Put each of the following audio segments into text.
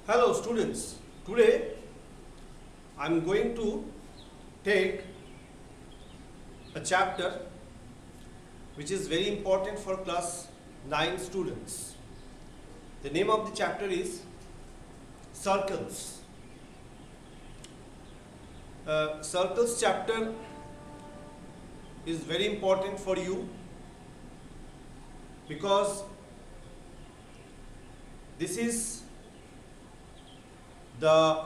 Hello students, today I am going to take a chapter which is very important for class 9 students. The name of the chapter is Circles. Circles chapter is very important for you because this is the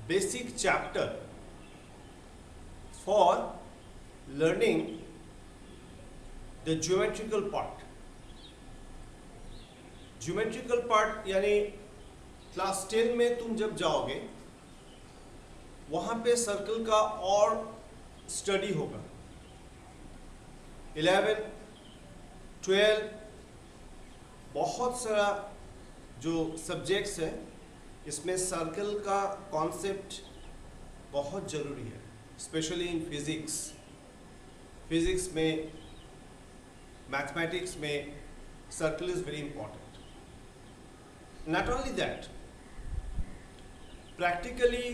basic chapter for learning the geometrical part. Geometrical part यानी class 10 में तुम जब जाओगे वहाँ पे circle का और study होगा. 11, 12 बहुत सारा जो सब्जेक्ट्स है इसमें सर्कल का कॉन्सेप्ट बहुत ज़रूरी है, स्पेशली इन फिजिक्स में, मैथमेटिक्स में circle is very important. Not only that, practically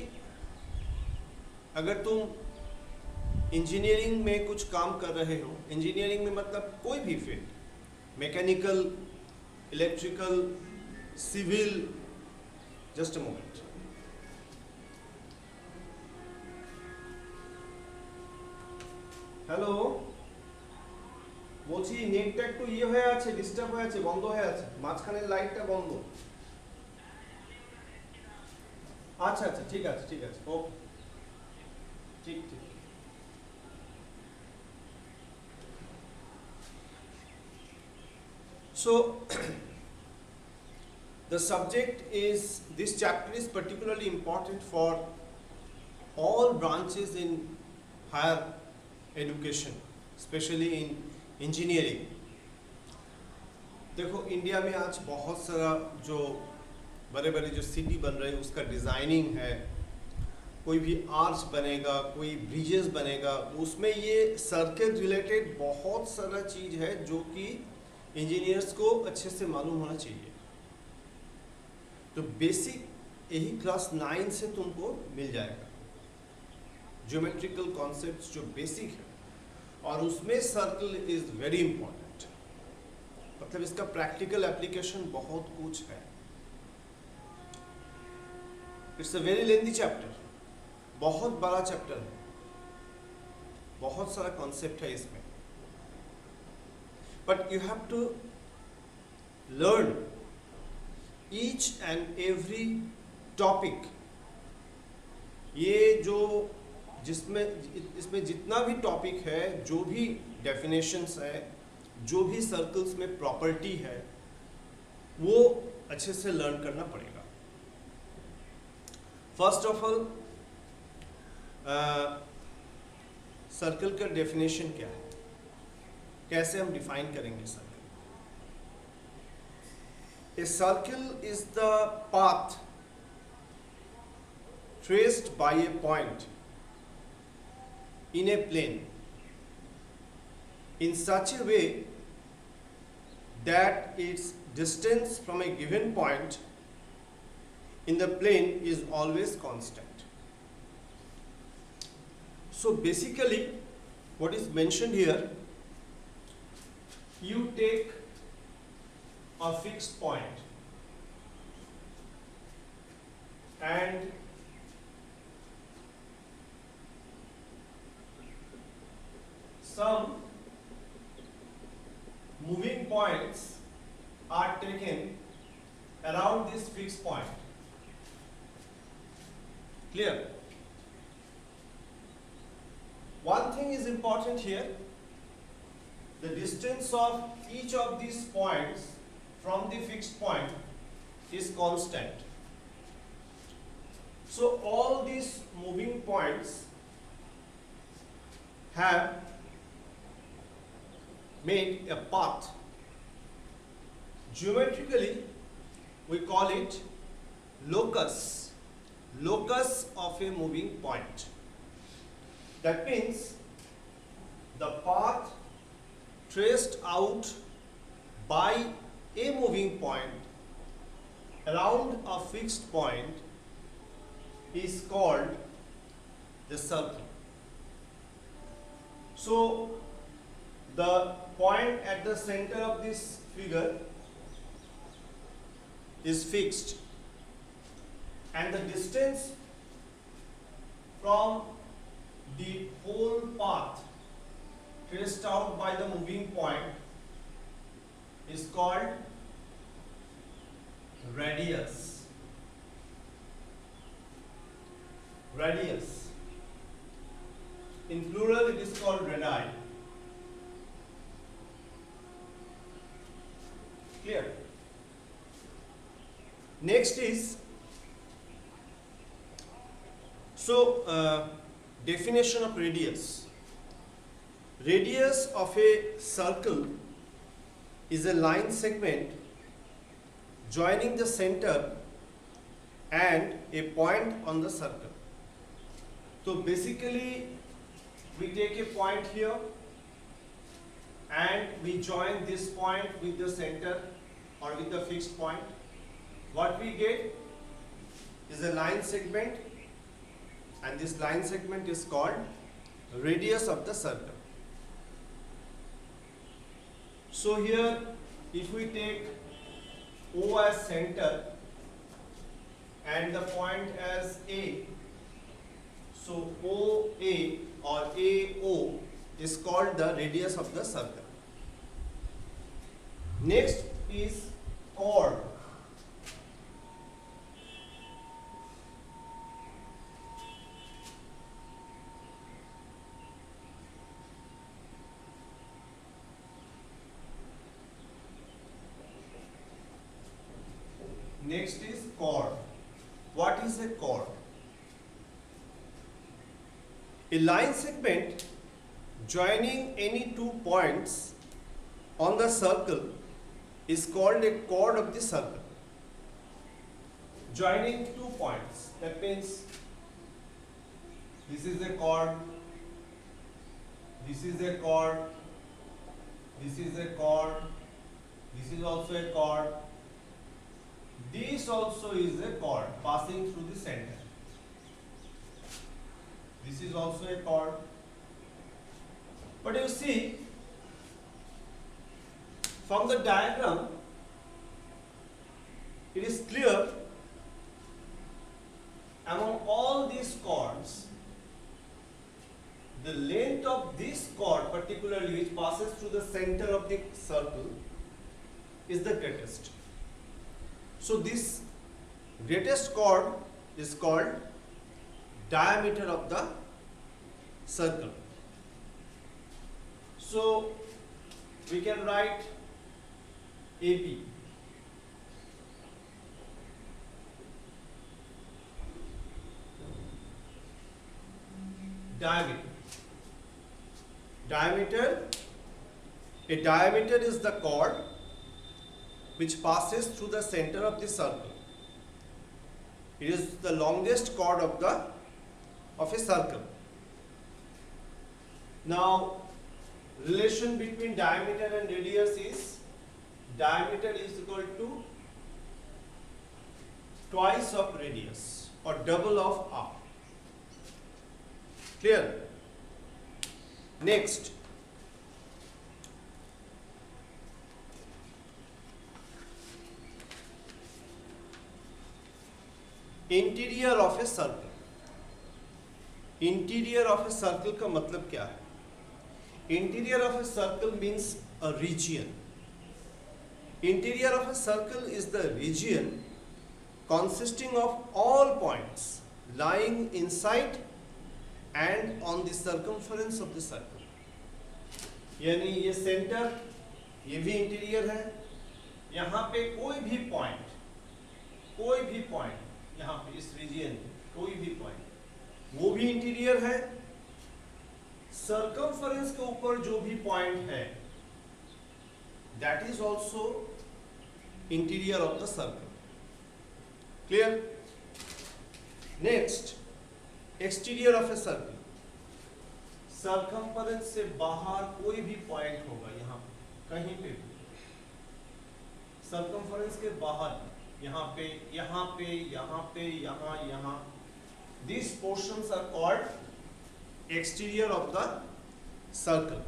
अगर तुम इंजीनियरिंग में कुछ काम कर रहे हो, इंजीनियरिंग में मतलब कोई भी field, mechanical, electrical, civil, just a moment. Hello, বলছি নেটটা একটু হয়ে আছে, ডিস্টার্ব হয়ে আছে, বন্ধ হয়ে আছে, মাঝখানের লাইটটা বন্ধ. আচ্ছা আচ্ছা, ঠিক আছে ওকে, ঠিক. So the subject is, this chapter is particularly important for all branches in higher education, especially in engineering. देखो इंडिया में आज बहुत सारा जो बड़े बड़े जो सिटी बन रहे हैं उसका डिज़ाइनिंग है, कोई भी आर्च बनेगा, कोई ब्रिजेस बनेगा, उसमें ये सर्कल रिलेटेड बहुत सारा चीज़ है जो कि इंजीनियर्स को अच्छे से मालूम होना चाहिए. तो बेसिक यही क्लास 9 से तुमको मिल जाएगा, ज्योमेट्रिकल कॉन्सेप्ट्स जो बेसिक है, और उसमें सर्कल इज वेरी इंपॉर्टेंट. मतलब इसका प्रैक्टिकल एप्लीकेशन बहुत कुछ है. It's a very lengthy chapter, बहुत बड़ा चैप्टर है, बहुत सारा कॉन्सेप्ट है इसमें, but you have to learn each and every topic. ये जो इसमें जितना भी टॉपिक है, जो भी डेफिनेशंस है, जो भी सर्कल्स में प्रॉपर्टी है, वो अच्छे से लर्न करना पड़ेगा. फर्स्ट ऑफ ऑल सर्कल का डेफिनेशन क्या है, कैसे हम डिफाइन करेंगे circle. A circle is the path traced by a point in a plane in such a way that its distance from a given point in the plane is always constant. So basically what is mentioned here, you take a fixed point and some moving points are taken around this fixed point. Clear? One thing is important here, the distance of each of these points from the fixed point is constant. So all these moving points have made a path. Geometrically we call it locus of a moving point. That means the path traced out by a moving point around a fixed point is called the circle. So the point at the center of this figure is fixed, and the distance from the whole path traced out by the moving point is called radius. Radius. In plural it is called radii. Clear? Next is, definition of radius. Radius of a circle is a line segment joining the center and a point on the circle. So basically we take a point here and we join this point with the center or with the fixed point. What we get is a line segment, and this line segment is called radius of the circle. So here if we take O as center and the point as A, so OA or AO is called the radius of the circle. Next is chord. Next is chord. What is a chord? A line segment joining any two points on the circle is called a chord of the circle. Joining two points, that means this is a chord, this is a chord, this is a chord, this is also a chord, this also is a chord passing through the center. This is also a chord. But you see, from the diagram, it is clear among all these chords, the length of this chord particularly which passes through the center of the circle is the greatest. So this greatest chord is called diameter of the circle. So we can write AB. Diameter. A diameter is the chord which passes through the center of the circle. It is the longest chord of a circle. Now, relation between diameter and radius is diameter is equal to twice of radius or double of r. Clear? Next, interior of a circle. Interior of a circle का मतलब क्या है? Interior of a circle means a region. Interior of a circle is the region consisting of all points lying inside and on the circumference of the circle। यानी ये centre, ये भी interior है, यहाँ पे कोई भी पॉइंट यहाँ पे इस रीजियन में कोई भी पॉइंट वो भी इंटीरियर है, सर्कमफरेंस के ऊपर जो भी पॉइंट है that is also interior of the circle. Clear? Next, exterior of a circle. Circumference से बाहर कोई भी पॉइंट होगा, यहाँ कहीं पे भी सर्कमफरेंस के बाहर यहाँ पे, यहाँ पे, यहाँ पे, यहाँ, यहाँ, these portions are called exterior of the circle.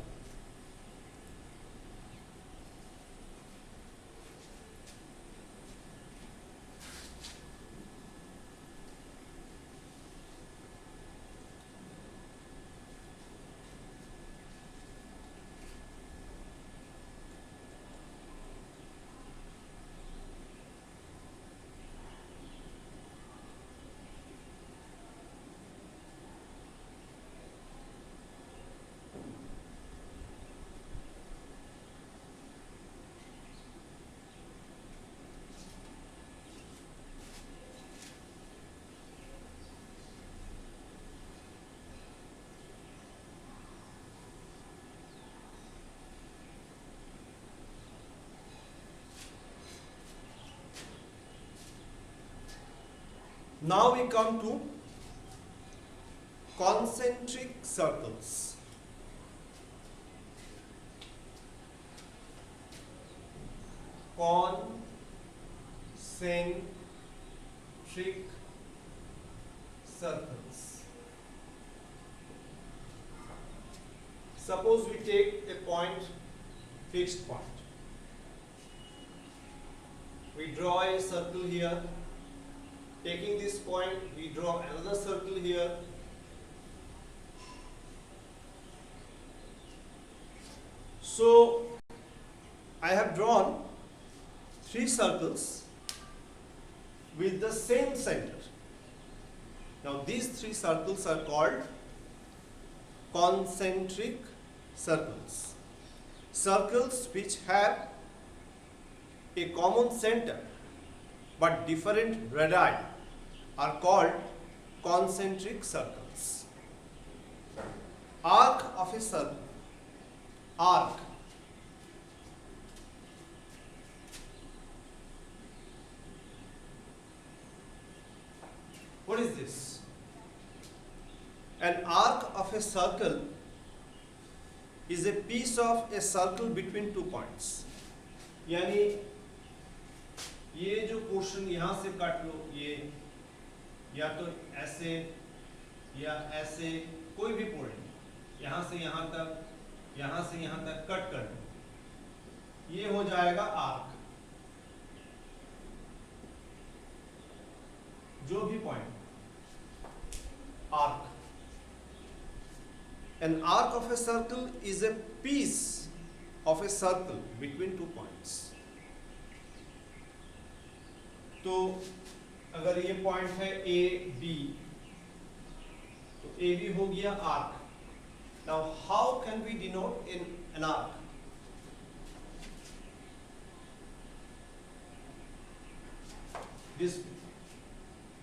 Now we come to concentric circles. Concentric circles. Suppose we take a point, fixed point. We draw a circle here. Taking this point, we draw another circle here. So, I have drawn 3 circles with the same center. Now, these 3 circles are called concentric circles. Circles which have a common center but different radii are called concentric circles. Arc of a circle. Arc. What is this? An arc of a circle is a piece of a circle between 2 points. यानी ये जो portion यहाँ से काट लो, ये या तो ऐसे या ऐसे, कोई भी पॉइंट यहाँ से यहाँ तक, यहाँ से यहाँ तक कट कर लो, ये हो जाएगा आर्क. जो भी point, arc. An arc of a circle is a piece of a circle between 2 points. तो अगर ये पॉइंट है ए बी, तो ए बी हो गया arc. Now how can we denote in an arc?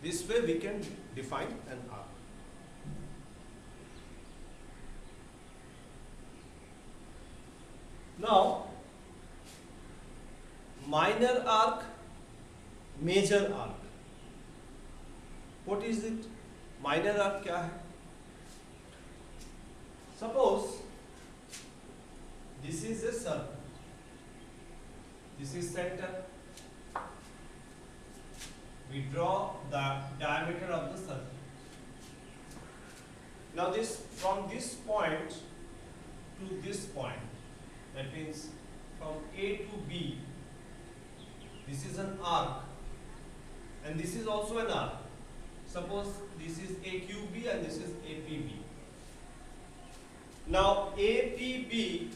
This way we can define an arc. Now, minor arc, major arc. What is it? Minor arc क्या है? Suppose this is a circle. This is center. We draw the diameter of the circle. Now from this point to this point, that means from A to B, this is an arc, and this is also an arc. Suppose this is AQB and this is APB. Now APB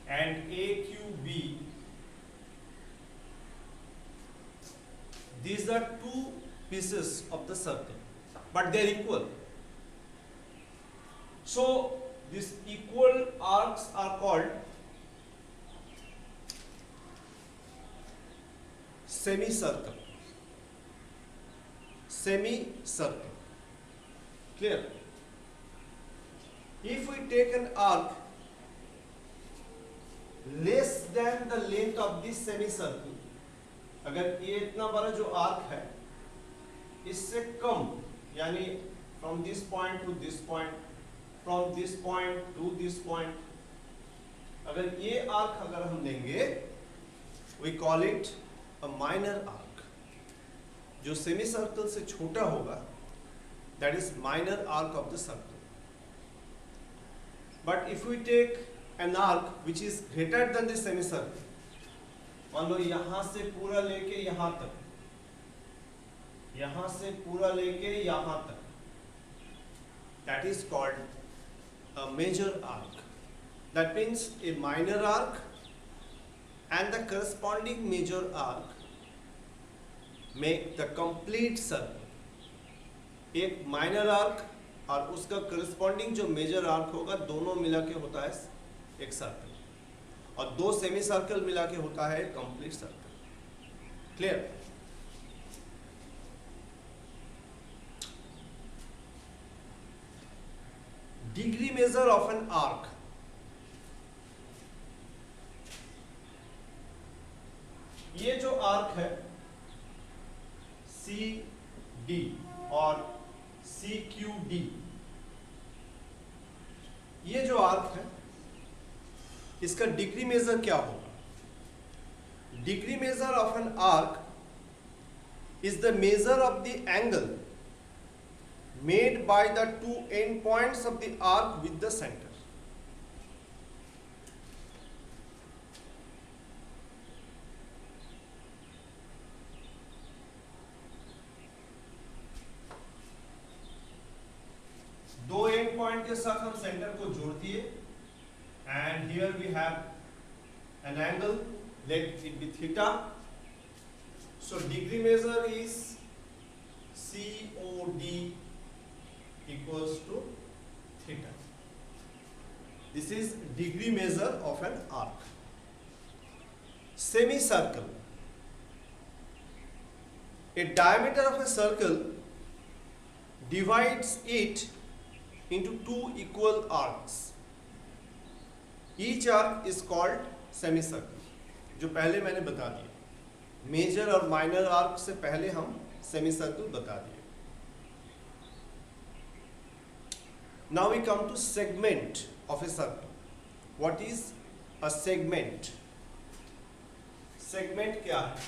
and AQB, these are 2 pieces of the circle, but they are equal. So these equal arcs are called semicircle. Semicircle. Clear? If we take an arc less than the length of this semicircle, अगर ये इतना बड़ा जो arc है इससे कम, यानी from this point to this point, from this point to this point, अगर ये आर्क अगर हम लेंगे, we call it a minor arc. जो सेमी सर्कल से छोटा होगा that is minor arc of the circle. But if we take an arc which is greater than the semicircle, मान लो यहां से पूरा लेके यहां तक, यहां से पूरा लेके यहां तक, that is called a major arc. That means a minor arc and the corresponding major arc make the complete circle। एक माइनर आर्क और उसका करस्पॉन्डिंग जो मेजर आर्क होगा, दोनों मिला के होता है एक सर्कल, और दो सेमी सर्कल मिला के होता है complete circle. Clear? Degree measure of an arc. ये जो आर्क है सी डी और सी क्यू डी, ये जो आर्क है इसका डिग्री मेजर क्या होगा? Degree measure of an arc is the measure of the angle made by the two end points of the arc with the centre. दो end point के साथ हम सेंटर को जोड़ दिए, and here we have an angle, let it be theta. So degree measure is COD equals to theta. This is degree measure of an arc. Semicircle. A diameter of a circle divides it into two equal arcs. Each arc is called semicircle. जो पहले मैंने बता दिया, major और minor arc से पहले हम semicircle बता दिए। Now we come to segment of a circle. What is a segment? Segment क्या है?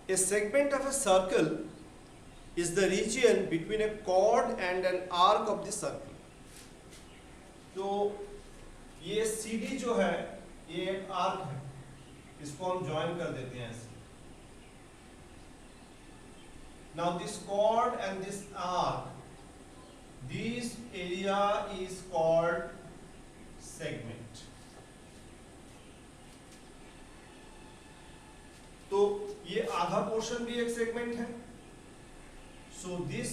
A segment of a circle is the region between a chord and an arc of the circle. तो ये CD जो है ये एक arc है, इसको हम ज्वाइन कर देते हैं ऐसे। Now this chord and this arc, this area is called segment. तो ये आधा पोर्शन भी एक सेगमेंट है। So this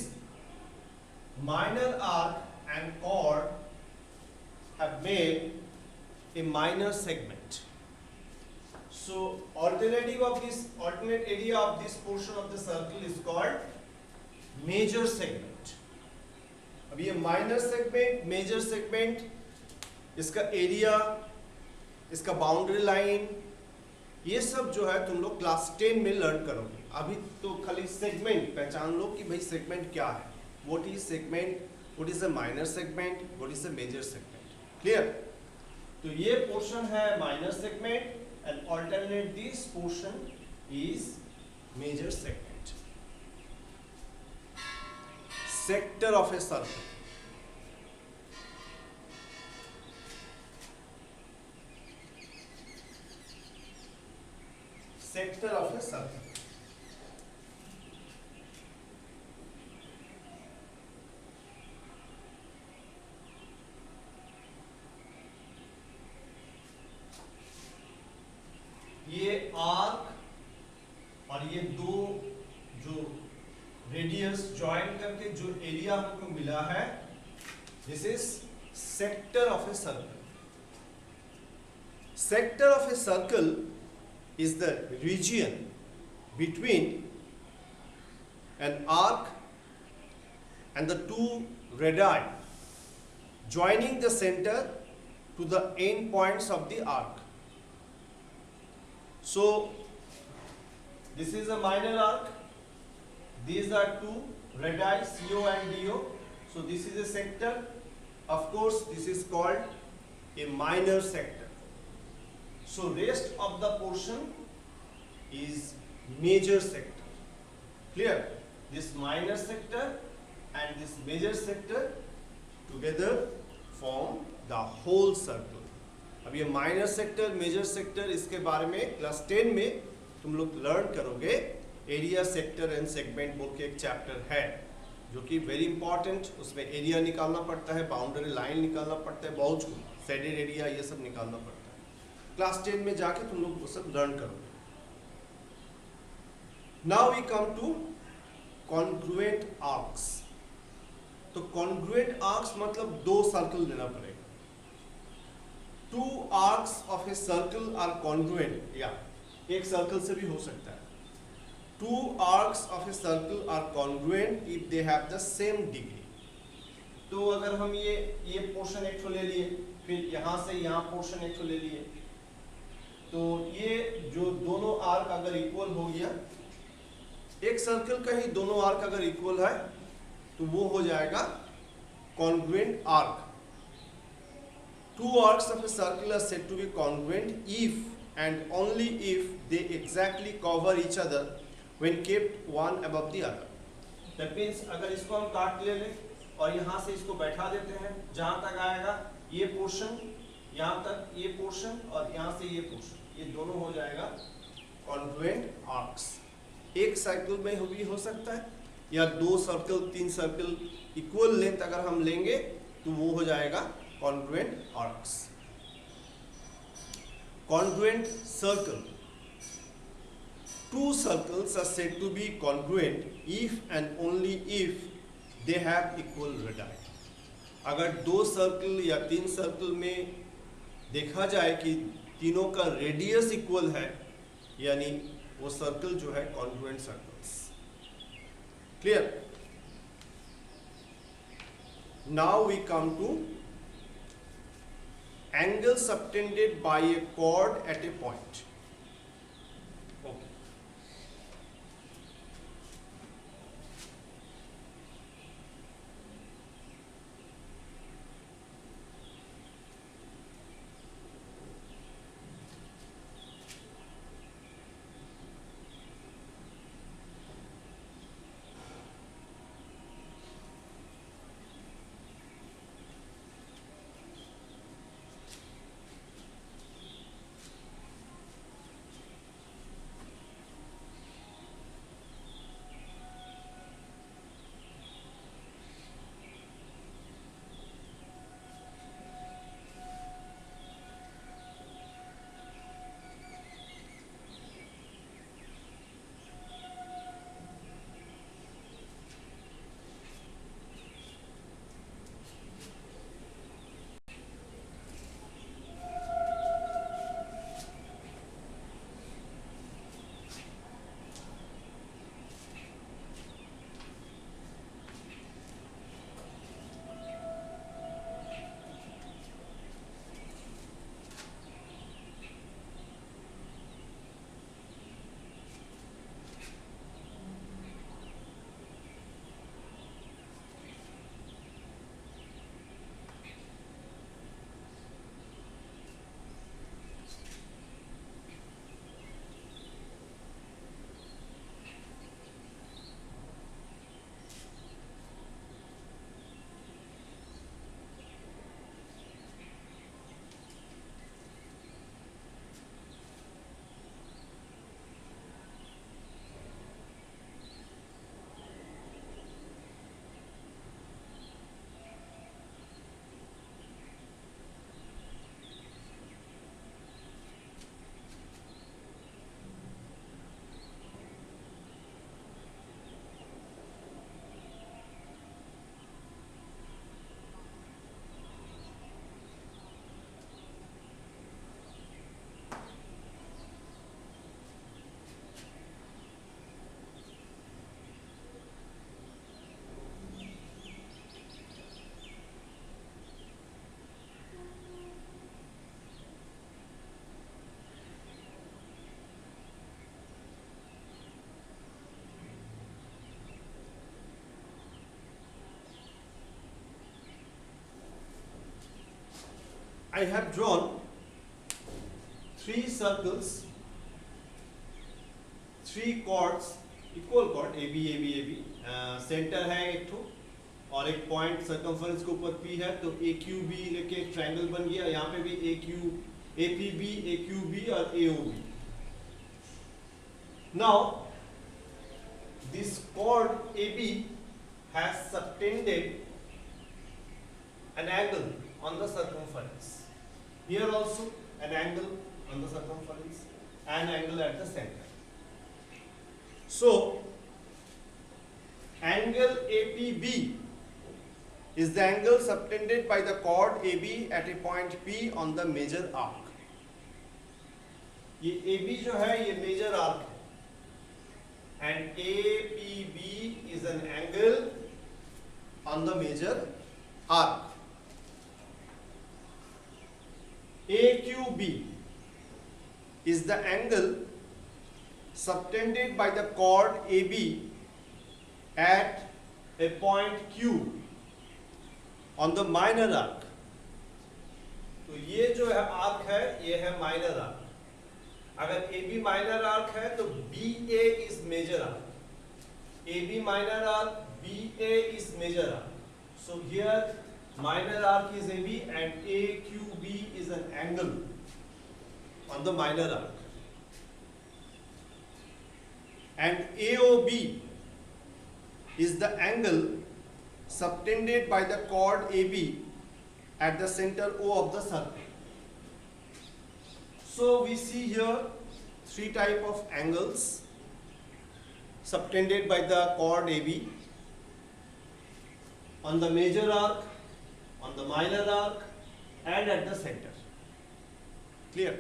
minor arc and chord have made a minor segment. So alternate area of this portion of the circle is called major segment. अब ये minor segment, major segment, इसका area, इसका boundary line, ये सब जो है तुम लोग क्लास 10 में लर्न करोगे। अभी तो खाली सेगमेंट पहचान लो कि भाई सेगमेंट क्या है, what is segment, what is a minor segment, what is a major segment. Clear? तो ये पोर्शन है minor segment, and alternate this portion is major segment. Sector of a circle. Sector of a circle. ये arc और ये दो जो radius join करके जो एरिया हमको मिला है, this is sector of a circle. Sector of a circle is the region between an arc and the two radii joining the centre to the end points of the arc. So this is a minor arc these are two radii, CO and DO. So this is a sector. Of course, this is called a minor sector. So rest of the portion is major sector. Clear? This minor sector and this major sector together form the whole circle. अब ये minor sector, major sector, इसके बारे में class 10 में तुम लोग learn करोगे. Area, sector and segment बोल के एक चैप्टर है जो कि वेरी इंपॉर्टेंट. उसमें एरिया निकालना पड़ता है, बाउंड्री लाइन निकालना पड़ता है, बहुत कुछ, शेडेड एरिया, ये सब निकालना पड़ता है. क्लास 10 में जाके तुम लोग वो सब लर्न करोगे. Now we come to congruent arcs. तो कॉन्ग्रुएंट आर्क्स मतलब दो सर्कल लेना पड़ेगा. Two arcs of a circle are congruent, या एक सर्कल से भी हो सकता है. Two arcs of a circle are congruent if they have the same degree. तो अगर हम ये पोर्शन एक ले लिए, फिर यहाँ से यहाँ पोर्शन एक ले लिए, तो ये जो दोनों आर्क अगर इक्वल हो गया, एक सर्कल का ही दोनों आर्क अगर इक्वल है तो वो हो जाएगा congruent arc. Two arcs of a circle are said to be congruent if and only if they exactly cover each other when kept one above the other. That means अगर इसको हम काट ले लें और यहाँ से इसको बैठा देते हैं, जहाँ तक आएगा ये पोर्शन, यहाँ तक ये पोर्शन और यहाँ से ये पोर्शन, ये दोनों हो जाएगा कॉन्ग्रुएंट आर्क्स. एक सर्कल में भी हो सकता है, या दो सर्कल, तीन सर्कल इक्वल लेंथ अगर हम लेंगे तो वो हो जाएगा congruent arcs. Congruent circle. Two circles are said to be congruent if and only if they have equal radii. अगर दो सर्कल या तीन सर्कल में देखा जाए कि तीनों का रेडियस इक्वल है, यानी वो सर्कल जो है congruent circles. Clear? Now we come to angle subtended by a chord at a point. I have drawn three circles, three chords, equal chord A B A B A B, centre है एक ठो और एक point circumference के ऊपर P है, तो ए Q B लेके एक ट्रायंगल बन गया। यहाँ पे भी A Q A P B A Q B और A O B. Now this chord AB has subtended an angle on the circumference. Here also an angle on the circumference, an angle at the center. So angle APB is the angle subtended by the chord AB at a point P on the major arc. ये AB जो है ये major arc है, and APB is an angle on the major arc. AQB is the angle subtended by the chord AB at a point Q on the minor arc. तो ये जो है arc है ये है माइनर आर्क। अगर AB minor arc है तो BA is major arc. AB minor arc, BA is major arc. So here minor arc is AB and AQB is an angle on the minor arc. And AOB is the angle subtended by the chord AB at the center O of the circle. So we see here three type of angles subtended by the chord AB on the major arc, on the minor arc and at the center. Clear?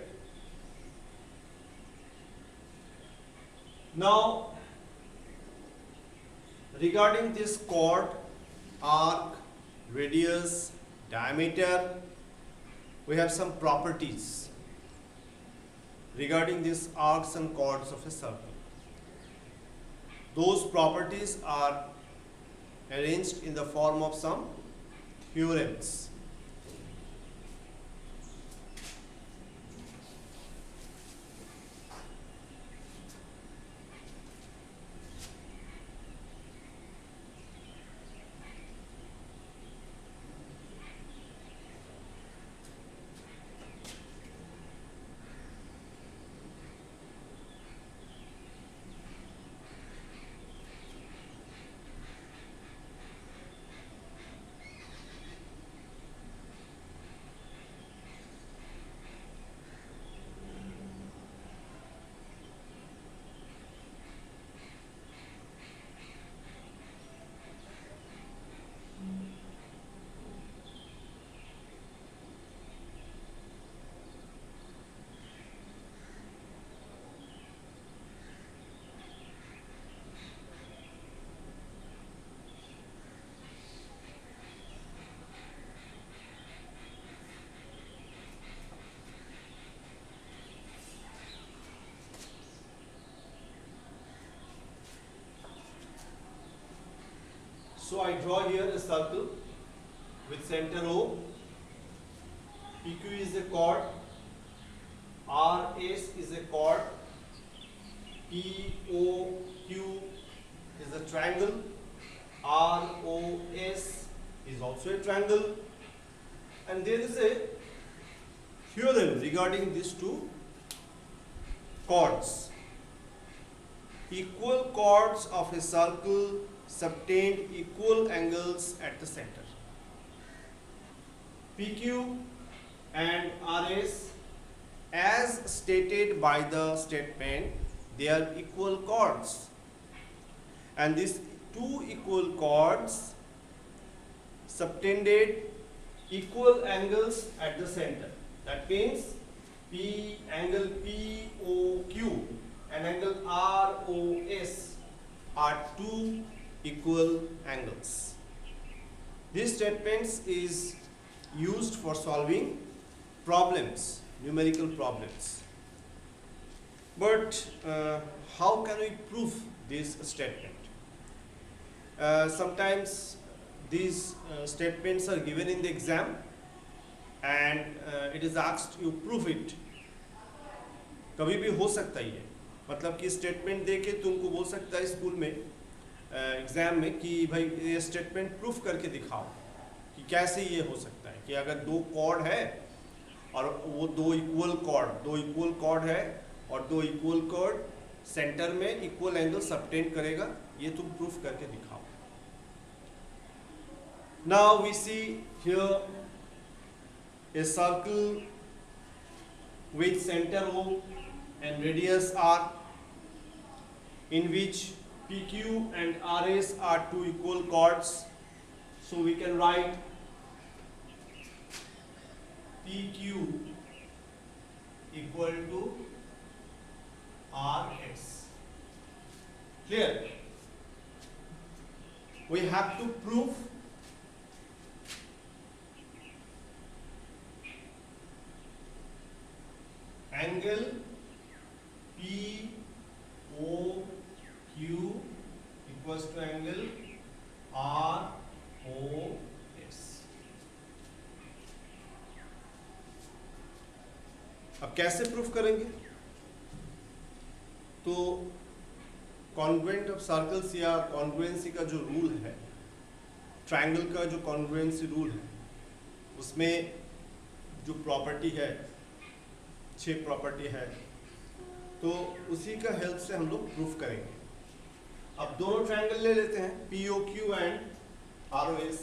Now regarding this chord, arc, radius, diameter, we have some properties regarding these arcs and chords of a circle. Those properties are arranged in the form of some theorems. So I draw here a circle with center O. PQ is a chord, RS is a chord, POQ is a triangle, ROS is also a triangle, and there is a theorem regarding these two chords. Equal chords of a circle subtend equal angles at the center. PQ and RS, as stated by the statement, they are equal chords, and these two equal chords subtended equal angles at the center. That means angle POQ and angle ROS are two equal angles. This statement is used for solving problems, numerical problems. But how can we prove this statement? Sometimes these statements are given in the exam, and it is asked you proof it. कभी भी हो सकता ही है, मतलब कि statement दे के तुमको बोल सकता है स्कूल में एग्जाम में कि भाई ये स्टेटमेंट प्रूफ करके दिखाओ कि कैसे ये हो सकता है कि अगर दो कॉर्ड है और वो दो इक्वल कॉर्ड है और दो इक्वल कॉर्ड सेंटर में इक्वल एंगल सबटेंड करेगा, ये तुम प्रूफ करके दिखाओ। Now we see here a circle with center O and radius R, in which PQ and RS are two equal chords. So we can write PQ equal to RS. Clear? We have to prove angle POQ equals to angle ROS। अब कैसे proof करेंगे? तो congruent of circles या congruency का जो rule है, triangle का जो कॉन्ग्रुएंसी रूल है, उसमें जो प्रॉपर्टी है, 6 प्रॉपर्टी है, तो उसी का हेल्प से हम लोग प्रूफ करेंगे। अब दोनों ट्रायंगल ले लेते हैं, POQ एंड ROS।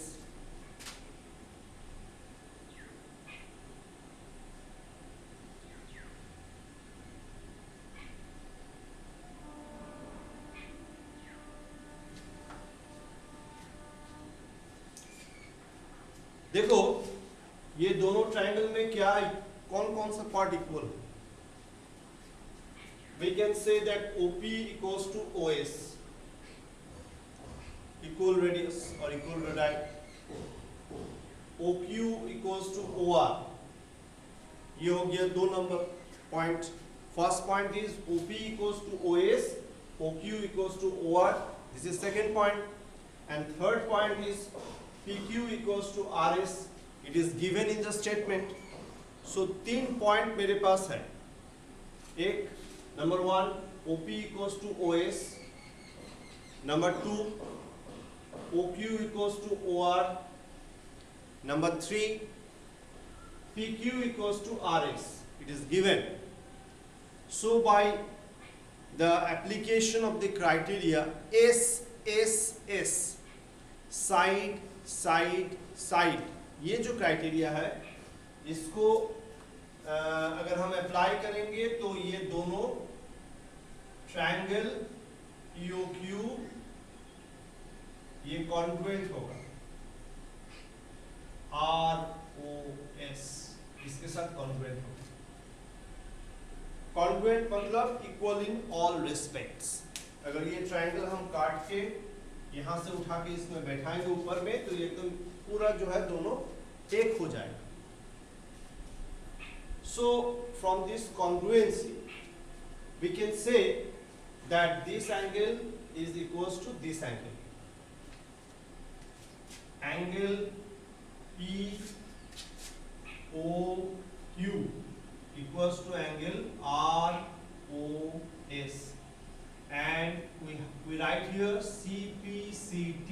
देखो ये दोनों ट्रायंगल में क्या कौन कौन सा पार्ट इक्वल है? We can say that OP equals to OS, equal radius or equal radii. OQ equals to OR, ये हो गया 2 number point. First point is OP equals to OS, OQ equals to OR, this is second point, and third point is PQ equals to RS, it is given in the statement। so 3 point मेरे पास है। एक number 1 OP equals to OS, number 2 OQ equals to OR, number 3 PQ equals to RS, it is given। so by the application of the criteria SSS, side side side, ये जो criteria है इसको अगर हम apply करेंगे तो ये दोनों ट्रायंगल POQ ये कॉन्ग्रुएंट होगा, ROS इसके साथ कॉन्ग्रुएंट होगा। कॉन्ग्रुएंट मतलब इक्वल इन ऑल रिस्पेक्ट्स। अगर ये ट्रायंगल हम काट के यहां से उठा के इसमें बैठाएंगे ऊपर में, तो ये एकदम पूरा जो है दोनों एक हो जाएगा। So from this congruency we can say that this angle is equals to this angle, angle POQ equals to angle ROS, and we write here CPCT।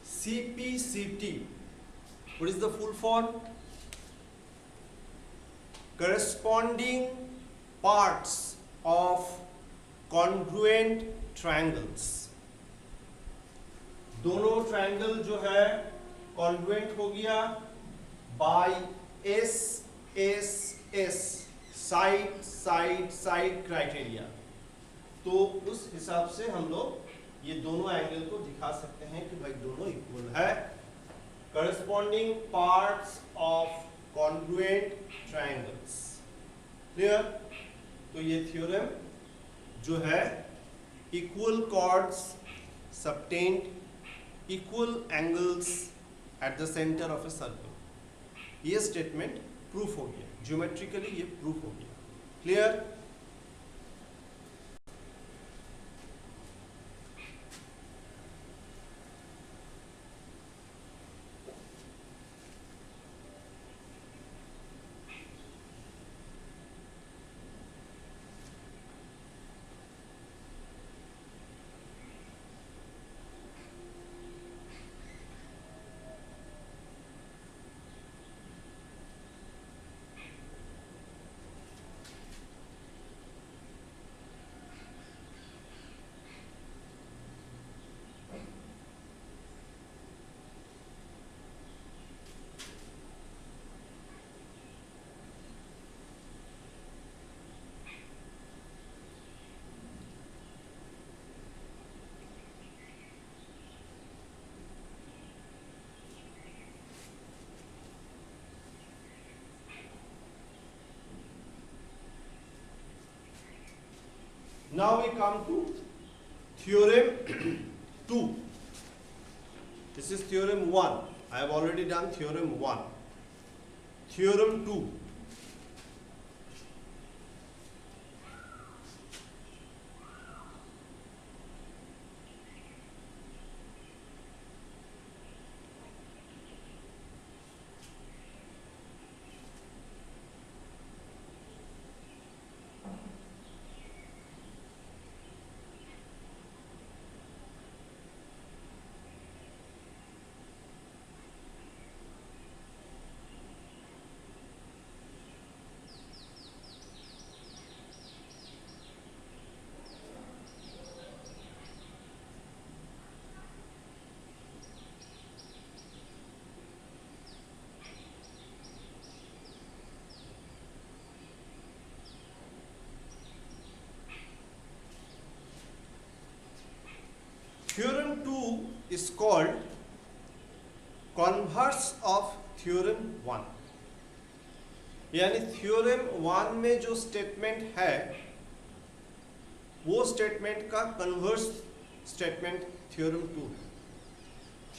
CPCT, what is the full form? Corresponding parts of congruent triangles। दोनों triangle जो है congruent हो गया by SSS, side side side criteria. तो उस हिसाब से हम लोग ये दोनों एंगल को दिखा सकते हैं कि भाई दोनों इक्वल है। Corresponding parts of congruent triangles, clear? तो ये थ्योरम जो है equal chords subtend equal angles at the centre of a circle, ये स्टेटमेंट प्रूफ हो गया, ज्योमेट्रिकली ये प्रूफ हो गया। Clear? Now we come to theorem 2. This is theorem 1. I have already done theorem 1. Theorem 2. Theorem 2 is called converse of theorem 1. यानी theorem 1 में जो statement है वो स्टेटमेंट का कन्वर्स स्टेटमेंट थ्योरम 2 है।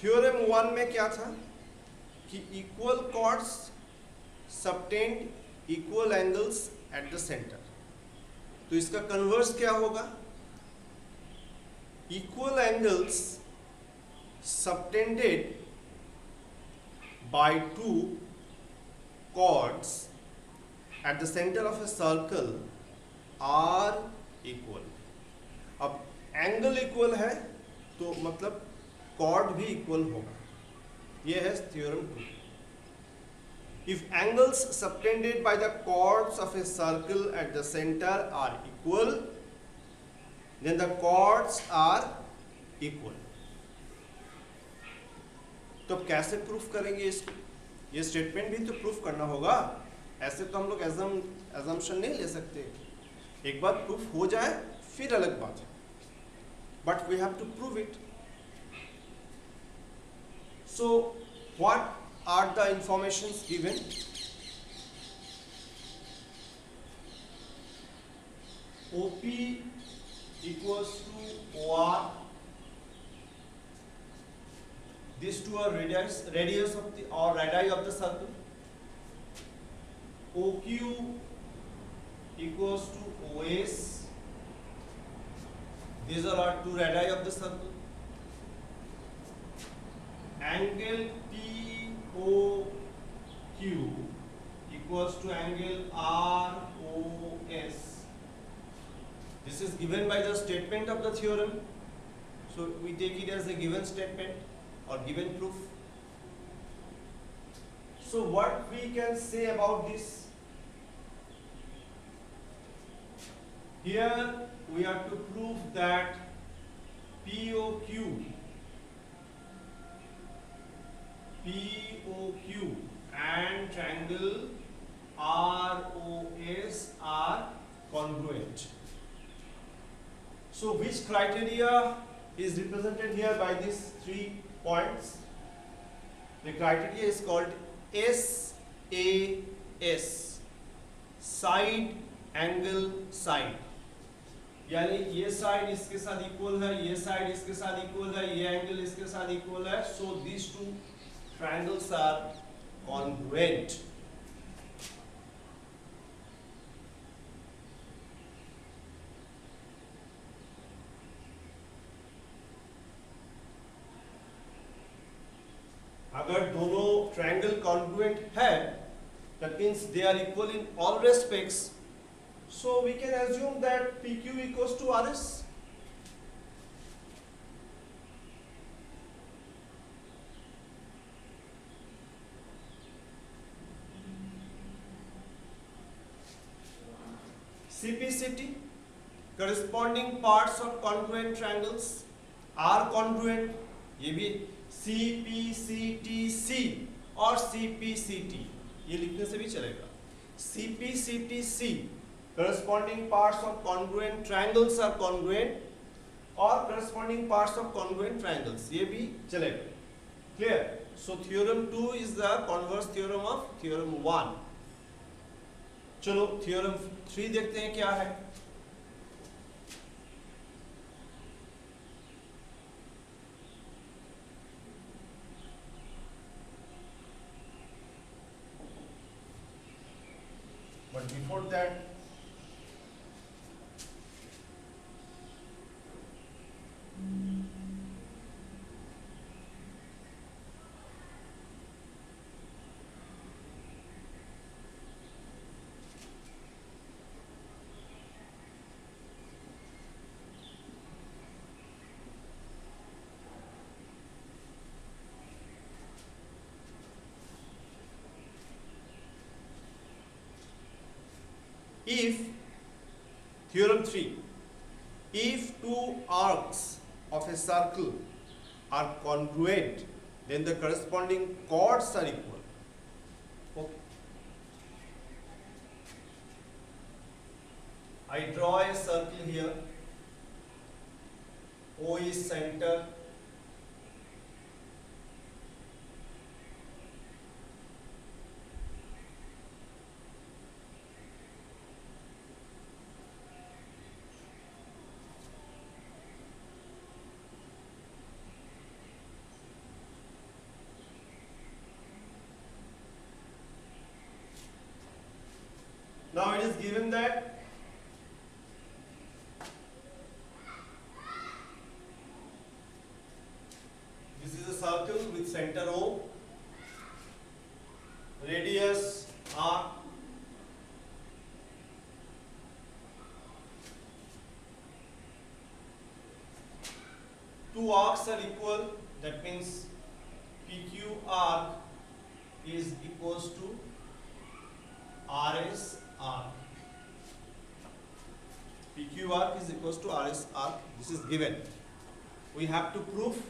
थ्योरम 1 में क्या था कि equal chords subtend equal angles at the centre. तो इसका कन्वर्स क्या होगा? Equal angles subtended by two chords at the center of a circle are equal. अब एंगल इक्वल है तो मतलब कॉर्ड भी इक्वल होगा। यह है theorem 2। If angles subtended by the chords of a circle at the center are equal, then the chords are equal. तो अब कैसे प्रूफ करेंगे इसको? ये स्टेटमेंट भी तो प्रूफ करना होगा। ऐसे तो हम लोग एजम्पशन नहीं ले सकते। एक बार प्रूफ हो जाए फिर अलग बात है, but we have to prove it. So what are the informations given? OP equals to OR. These two are radius of the or radii of the circle. OQ equals to OS. These are two radii of the circle. Angle POQ equals to angle ROS. This is given by the statement of the theorem, so we take it as a given statement or given proof. So what we can say about this? Here we have to prove that POQ and triangle ROS are congruent. So which criteria is represented here by these 3 points? The criteria is called SAS, side angle side. यानी ये side इसके साथ equal है, ये side इसके साथ equal है, ये एंगल इसके साथ इक्वल है। So these two triangles are congruent. अगर दोनों ट्रायंगल कॉन्ग्रुएंट है, that means they are equal in all respects, so we can assume that PQ equals to RS. CPCT, corresponding parts of congruent triangles are congruent. ये भी CPCTC और CPCT ये लिखने से भी चलेगा। CPCTC corresponding parts of congruent triangles are congruent और corresponding parts of congruent triangles ये भी चलेगा। Clear? So theorem 2 is the converse theorem of theorem 1. चलो theorem 3 देखते हैं क्या है। but before that, if theorem 3, if two arcs of a circle are congruent, then the corresponding chords are equal. Okay. I draw a circle here. O is center. Now it is given that this is a circle with center O, radius R, two arcs are equal, that means PQ arc is equals to RS arc. PQ arc is equals to RS arc. This is given. We have to prove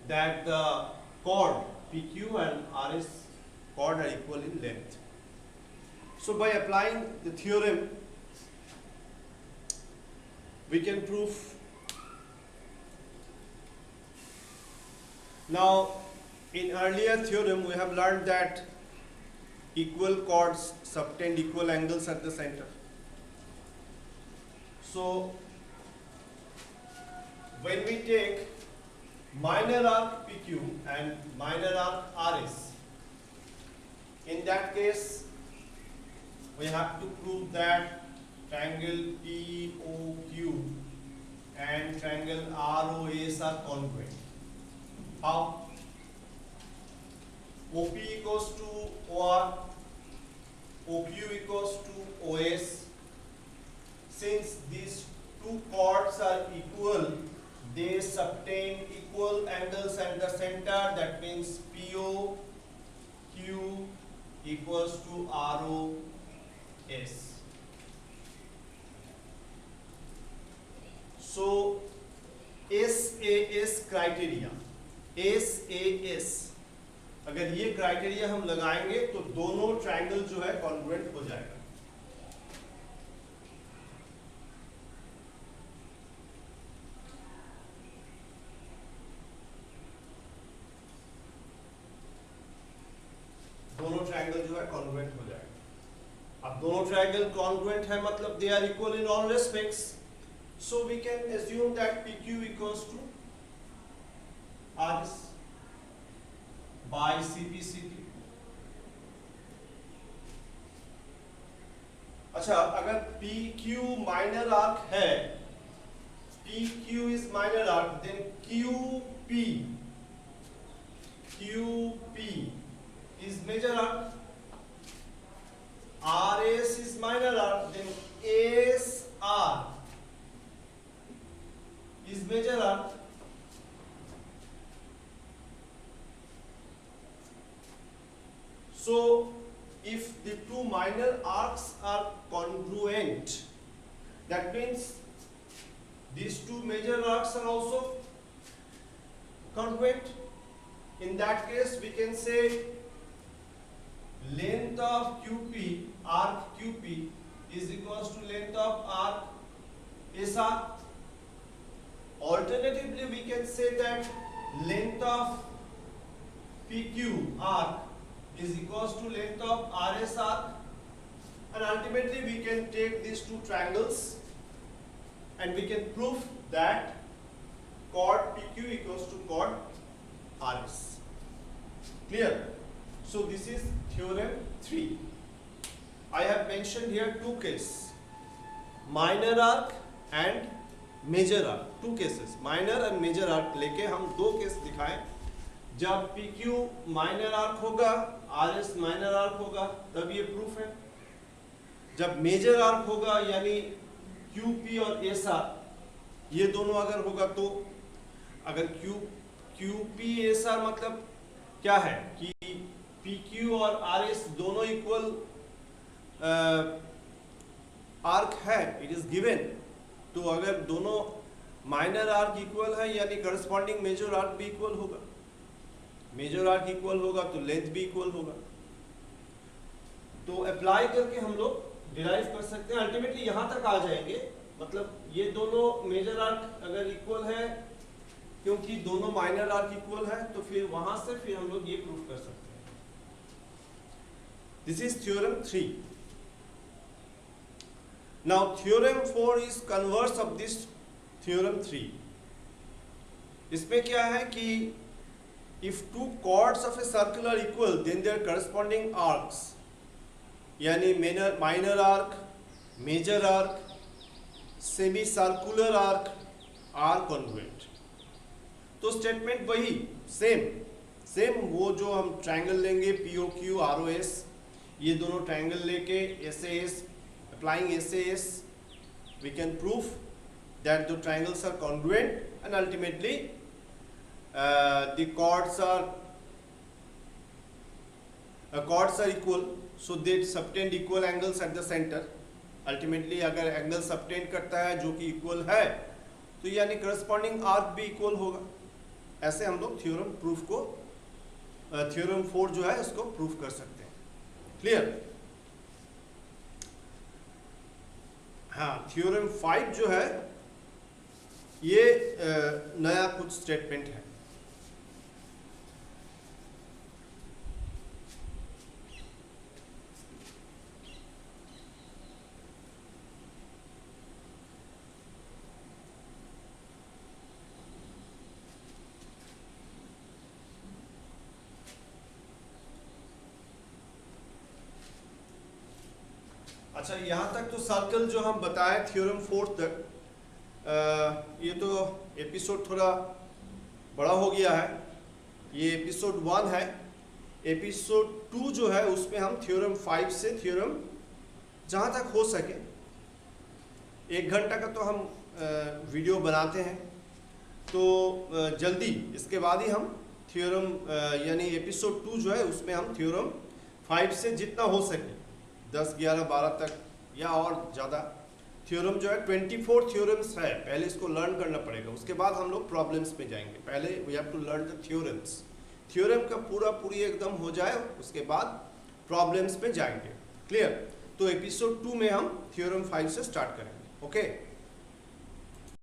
that the chord PQ and RS chord are equal in length. So by applying the theorem, we can prove. Now, in earlier theorem, we have learned that equal chords subtend equal angles at the center. So, when we take minor arc PQ and minor arc RS, in that case, we have to prove that triangle POQ and triangle ROS are congruent. How? OP equals to OR, OQ equals to OS. Since these two chords are equal, they subtend equal angles at the center. That means POQ equals to ROS. So SAS criteria, SAS, अगर ये criteria हम लगाएंगे तो दोनों triangle जो है congruent हो जाएगा. दोनों ट्रायंगल जो है कॉन्ग्रुएंट हो जाएगा. अब दोनों ट्रायंगल कॉन्ग्रुएंट है मतलब they are equal in all respects. So we can assume that PQ equals to RS by CPCT. अच्छा, अगर PQ माइनर आर्क है, PQ is minor arc, then QP is major arc. RS is minor arc, then SR is major arc. So, if the two minor arcs are congruent, that means these two major arcs are also congruent. In that case, we can say length of QP, arc QP is equals to length of arc SR. Alternatively, we can say that length of PQ arc is equals to length of RS arc, and ultimately we can take these two triangles and we can prove that chord PQ equals to chord RS. Clear? So this is theorem 3. I have mentioned here two cases, minor arc and major arc, two cases, minor and major arc लेके हम दो case दिखाएं। जब PQ minor arc होगा, RS minor arc होगा, तब ये proof है। जब मेजर आर्क होगा यानी QP और SR ये दोनों अगर होगा तो, अगर QP SR मतलब क्या है कि PQ और RS दोनों इक्वल आर्क है, इट इज गिवन। तो अगर दोनों माइनर आर्क इक्वल है यानी करस्पॉन्डिंग मेजर आर्क भी इक्वल होगा, मेजर आर्क इक्वल होगा तो लेंथ भी इक्वल होगा। तो अप्लाई करके हम लोग डिराइव कर सकते हैं, अल्टीमेटली यहां तक आ जाएंगे। मतलब ये दोनों मेजर आर्क अगर इक्वल है, क्योंकि दोनों माइनर आर्क इक्वल है, तो फिर वहां से फिर हम लोग ये प्रूव कर सकते हैं। This is theorem 3। Now theorem 4 is converse of this theorem 3. इसमें क्या है कि if two chords of a circle are equal then their corresponding arcs यानी minor arc, major arc, semicircular arc are congruent। तो statement वही same वो जो हम ट्रायंगल लेंगे POQ ROS, ये दोनों ट्रायंगल लेके SAS, applying SAS, we can prove that the triangles are congruent and ultimately the chords are equal, so they subtend equal angles at the center। ultimately अगर angle subtend करता है जो कि equal है, तो यानी करस्पॉन्डिंग आर्क भी equal होगा। ऐसे हम लोग थ्योरम प्रूफ को थ्योरम 4 जो है उसको प्रूफ कर सकते हैं। क्लियर? हाँ, थ्योरम 5 जो है ये नया कुछ स्टेटमेंट है। अच्छा, यहाँ तक तो सर्कल जो हम बताए थ्योरम 4 तक, ये तो एपिसोड थोड़ा बड़ा हो गया है, ये एपिसोड 1 है। एपिसोड 2 जो है उसमें हम थ्योरम 5 से थ्योरम जहाँ तक हो सके 1 घंटा का तो हम वीडियो बनाते हैं, तो जल्दी इसके बाद ही हम थ्योरम यानी एपिसोड 2 जो है उसमें हम थ्योरम 5 से जितना हो सके 10, 11, 12 तक या और ज़्यादा थ्योरम जो है 24 थ्योरम्स है, पहले इसको लर्न करना पड़ेगा, उसके बाद हम लोग प्रॉब्लम्स में जाएंगे। पहले we have to learn the theorems, theorem का पूरी एकदम हो जाए उसके बाद प्रॉब्लम्स में जाएंगे। क्लियर? तो एपिसोड 2 में हम थ्योरम 5 से स्टार्ट करेंगे। ओके।